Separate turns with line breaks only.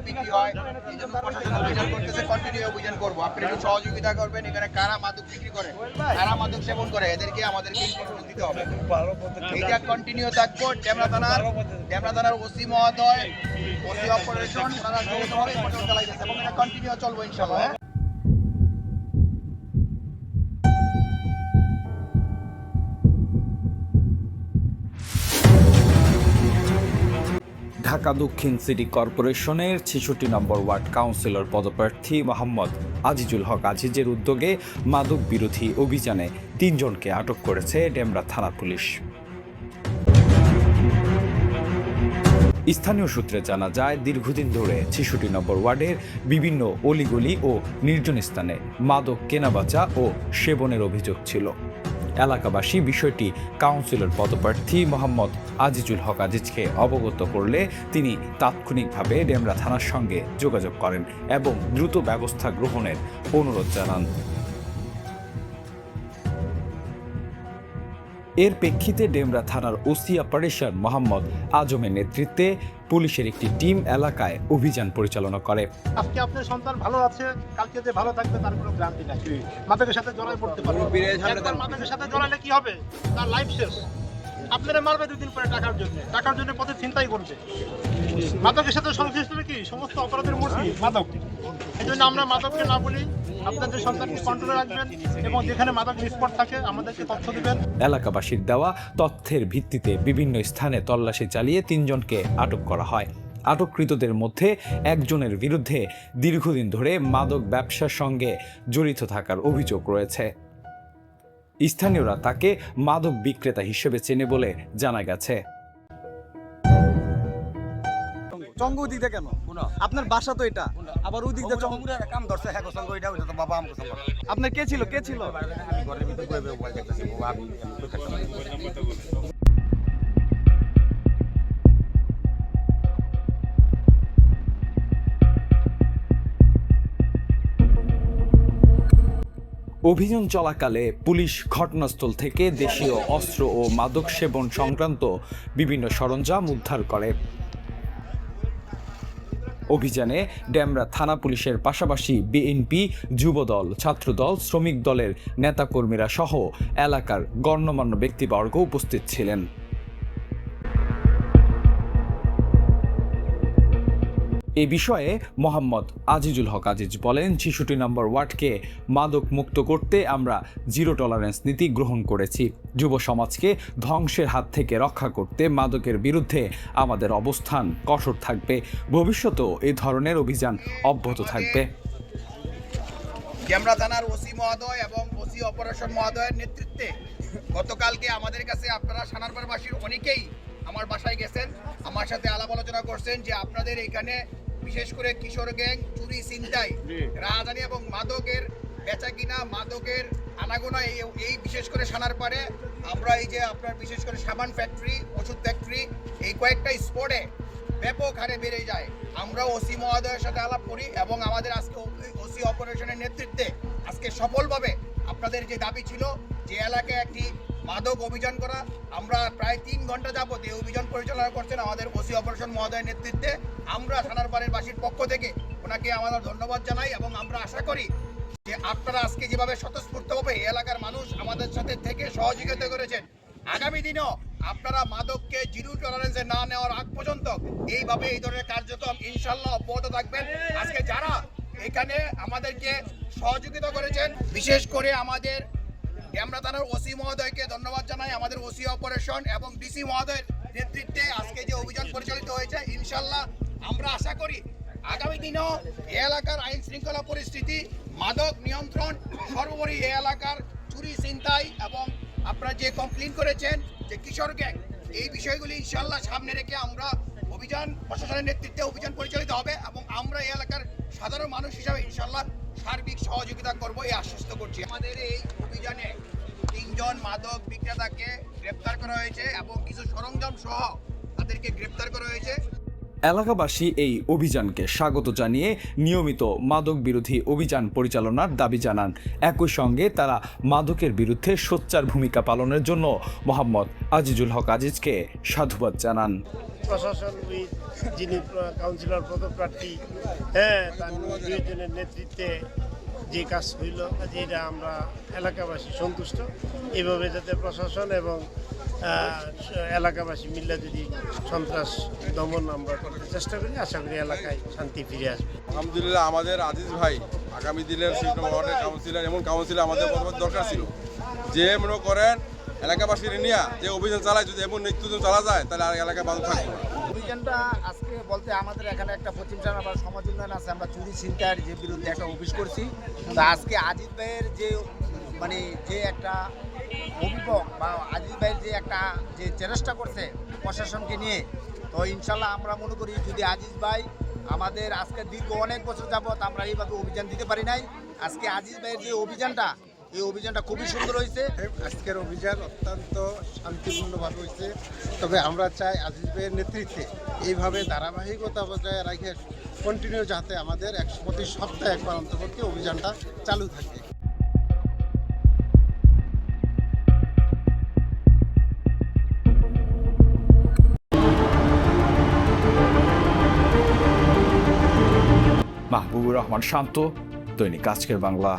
বিক্রি হয়, এই জন্য প্রশাসন অভিযান করতেছে, কন্টিনিউ অভিযান করবো। আপনারা একটু সহযোগিতা করবেন। এখানে কারা মাদক বিক্রি করে, কারা মাদক সেবন করে, এদেরকে আমাদেরকে ইনফরমেশন দিতে হবে। এইটা কন্টিনিউ থাকবো। ডেমরা থানার ওসি মহোদয়, ওসি অপারেশন, তারা যৌথভাবে অপারেশন চালাইতেছে এবং এটা কন্টিনিউ চলবো ইনশাআল্লাহ।
ঢাকা দক্ষিণ সিটি কর্পোরেশনের ৬৬ নম্বর ওয়ার্ড কাউন্সিলর পদপ্রার্থী মোহাম্মদ আজিজুল হক আজিজের উদ্যোগে মাদক বিরোধী অভিযানে ৩ জনকে আটক করেছে ডেমরা থানা পুলিশ। স্থানীয় সূত্রে জানা যায়, দীর্ঘদিন ধরে ৬৬ নম্বর ওয়ার্ডের বিভিন্ন অলিগলি ও নির্জন স্থানে মাদক কেনাবেচা ও সেবনের অভিযোগ ছিল। এলাকাবাসী বিষয়টি কাউন্সিলর পদপ্রার্থী মোহাম্মদ আজিজুল হক আজিজকে অবগত করলে তিনি তাৎক্ষণিকভাবে ডেমরা থানার সঙ্গে যোগাযোগ করেন এবং দ্রুত ব্যবস্থা গ্রহণের অনুরোধ জানান। এর প্রেক্ষিতে ডেমরা থানার ওসি অপারেশন মোহাম্মদ আজমের নেতৃত্বে পুলিশের একটি টিম এলাকায় অভিযান পরিচালনা করে।
আজকে আপনার সন্তান ভালো আছে, কালকে যে ভালো থাকবে তার কোনো গ্যারান্টি নাই। মাদকের সাথে জড়াই পড়তে পারে, একবার মাদকের সাথে জড়ালে কি হবে, তার লাইফ শেষ। আপনারা মারবে 2 দিন পরে টাকার জন্য পথে চিন্তাই করবে। মাদকের সাথে সংশ্লিষ্ট কি সমস্ত অপরাধের মূল মাদক। এই জন্য আমরা মাদককে না বলি, আপনাদের সন্তানকে কন্ট্রোলে রাখবেন এবং যেখানে মাদক নিষ্পট থাকে আমাদেরকে তথ্য দিবেন।
এলাকাবাসীর দেওয়া তথ্যের ভিত্তিতে বিভিন্ন স্থানে তল্লাশি চালিয়ে ৩ জনকে আটক করা হয়। আটককৃতদের মধ্যে একজনের বিরুদ্ধে দীর্ঘদিন ধরে মাদক ব্যবসার সঙ্গে জড়িত থাকার অভিযোগ রয়েছে। স্থানীয়রা তাকে মাদক বিক্রেতা হিসেবে চেনে বলে জানা গেছে।
চঙ্গ ওই দিকটা কেন? আপনার বাসা তো এটা, আবার ওই দিকটা কাম ধরছে। হ্যাঁ চঙ্গ এটা তো বাবা আমাকে চঙ্গ। আপনার কে ছিল? ঘরের ভিতরে মোবাইল দেখতেছি, বাবা আমি
অভিযান চলাকালে পুলিশ ঘটনাস্থল থেকে দেশীয় অস্ত্র ও মাদক সেবন সংক্রান্ত বিভিন্ন সরঞ্জাম উদ্ধার করে। অভিযানে ডেমরা থানা পুলিশের পাশাপাশি বিএনপি, যুবদল, ছাত্রদল, শ্রমিক দলের নেতাকর্মীরা সহ এলাকার গণ্যমান্য ব্যক্তিবর্গ উপস্থিত ছিলেন। এ বিষয়ে মোহাম্মদ আজিজুল হক আজিজ বলেন, ৬৬ নম্বর ওয়ার্ডকে মাদক মুক্ত করতে আমরা জিরো টলারেন্স নীতি গ্রহণ করেছি। যুব সমাজকে ধ্বংসের হাত থেকে রক্ষা করতে মাদকের বিরুদ্ধে আমাদের অবস্থান কঠোর থাকবে। ভবিষ্যতেও এই ধরনের অভিযান অব্যাহত থাকবে।
ডেমরা থানার ওসি মহোদয় এবং ওসি অপারেশন মহোদয়ের নেতৃত্বে গতকালকে আমাদের কাছে আপনারা সানারপাড়বাসীর অনেকেই আমার বাসায় গেছেন, আমার সাথে আলাপ আলোচনা করছেন যে আপনাদের এখানে বিশেষ করে কিশোর গ্যাং, চুরি, ছিনতাই, রাহাজানি এবং মাদকের বেচা কিনা, মাদকের আনাগোনা, এই বিশেষ করে সানারপাড়ে আমরা এই যে আপনার বিশেষ করে সাবান ফ্যাক্টরি, ওষুধ ফ্যাক্টরি, এই কয়েকটা স্পটে ব্যাপক হারে বেড়ে যায়। আমরা ওসি মহোদয়ের সাথে আলাপ করি এবং আমাদের আজকে ওসি অপারেশনের নেতৃত্বে আজকে সফলভাবে আপনাদের যে দাবি ছিল যে এলাকায় একটি মাদক অভিযান করা, আমরা প্রায় 3 ঘন্টা যাবত এই অভিযান পরিচালনা করছেন আমাদের ওসি অপারেশন মহোদয়ের নেতৃত্বে। আমরা থানারপাড়ের বাসীর পক্ষ থেকে ওনাকে আমাদের ধন্যবাদ জানাই এবং আমরা আশা করি যে আপনারা আজকে যেভাবে স্বতঃস্ফূর্তভাবে এই এলাকার মানুষ আমাদের সাথে থেকে সহযোগিতা করেছেন, আগামী দিনেও আপনারা মাদককে জিরো টলারেন্সে না নেওয়ার আগ পর্যন্ত এইভাবে এই ধরনের কার্যক্রম ইনশাল্লাহ অব্যাহত থাকবেন। আজকে যারা এখানে আমাদেরকে সহযোগিতা করেছেন, বিশেষ করে আমাদের ডেমরা থানার ওসি মহোদয়কে ধন্যবাদ জানাই, আমাদের ওসি অপারেশন এবং ডিসি মহোদয়ের নেতৃত্বে আজকে যে অভিযান পরিচালিত হয়েছে, ইনশাল্লাহ আমরা আশা করি আগামী দিনেও এই এলাকার আইন শৃঙ্খলা পরিস্থিতি, মাদক নিয়ন্ত্রণ, সর্বোপরি এই এলাকার চুরি, ছিনতাই এবং আপনারা যে কমপ্লেন করেছেন যে কিশোর গ্যাং, এই বিষয়গুলি ইনশাল্লাহ সামনে রেখে আমরা অভিযান প্রশাসনের নেতৃত্বে অভিযান পরিচালিত হবে এবং আমরা এই এলাকার সাধারণ মানুষ হিসাবে ইনশাল্লাহ সার্বিক সহযোগিতা করব এই আশ্বস্ত করছি। আমাদের এই অভিযানে 3 জন মাদক বিক্রেতাকে গ্রেপ্তার করা হয়েছে এবং কিছু সরঞ্জাম সহ তাদেরকে গ্রেপ্তার করা হয়েছে।
এলাকাবাসী এই অভিযানকে স্বাগত জানিয়ে নিয়মিত মাদক বিরোধী অভিযান পরিচালনার দাবি জানান। একই সঙ্গে তারা মাদকের বিরুদ্ধে সোচ্চার ভূমিকা পালনের জন্য মোহাম্মদ আজিজুল হক আজিজকে সাধুবাদ জানান।
প্রশাসন যিনি কাউন্সিলর পদপ্রার্থী তার দুইজনের নেতৃত্বে যে কাজ হইল যেটা আমরা এলাকাবাসী সন্তুষ্ট। এভাবে যাতে প্রশাসন এবং এলাকাবাসী মিলে যদি সন্ত্রাস দমন আমরা করতে চেষ্টা করি, আশা করি এলাকায় শান্তি ফিরে আসবে।
আলহামদুলিল্লাহ, আমাদের আজিজ ভাই আগামী দিনের ওয়ার্ডের কাউন্সিলর, এমন কাউন্সিলর আমাদের দরকার ছিল যে মনে করেন এলাকাবাসীর নিয়ে যে অভিযান চালায়, যদি এমন নেতৃত্ব চালা যায় তাহলে আর এলাকায় ভালো থাকবে।
অভিযানটা আজকে বলতে আমাদের এখানে একটা পশ্চিম সানাপাড়া সমাজ উন্নয়ন আছে, আমরা চুরি ছিনতাইয়ের যে বিরুদ্ধে একটা অফিস করছি। তো আজকে আজিজ ভাইয়ের যে একটা অভিযোগ বা আজিজ ভাইয়ের যে চেষ্টা করছে প্রশাসনকে নিয়ে, তো ইনশাল্লাহ আমরা মনে করি যদি আজিজ ভাই আমাদের আজকে দীর্ঘ অনেক বছর যাবত আমরা এইভাবে অভিযান দিতে পারি নাই, আজকে আজিজ ভাইয়ের যে অভিযানটা, এই অভিযানটা খুবই সুন্দর হয়েছে।
আজকের অভিযান অত্যন্ত শান্তিপূর্ণভাবে হয়েছে। তবে আমরা চাই আজিজ ভাইয়ের নেতৃত্বে এইভাবে ধারাবাহিকতা বজায় রেখে কন্টিনিউ যাতে আমাদের প্রতি সপ্তাহে একবার অন্তর্বর্তী অভিযানটা চালু থাকে।
মাহবুবুর রহমান শান্ত, দৈনিক আজকের বাংলা।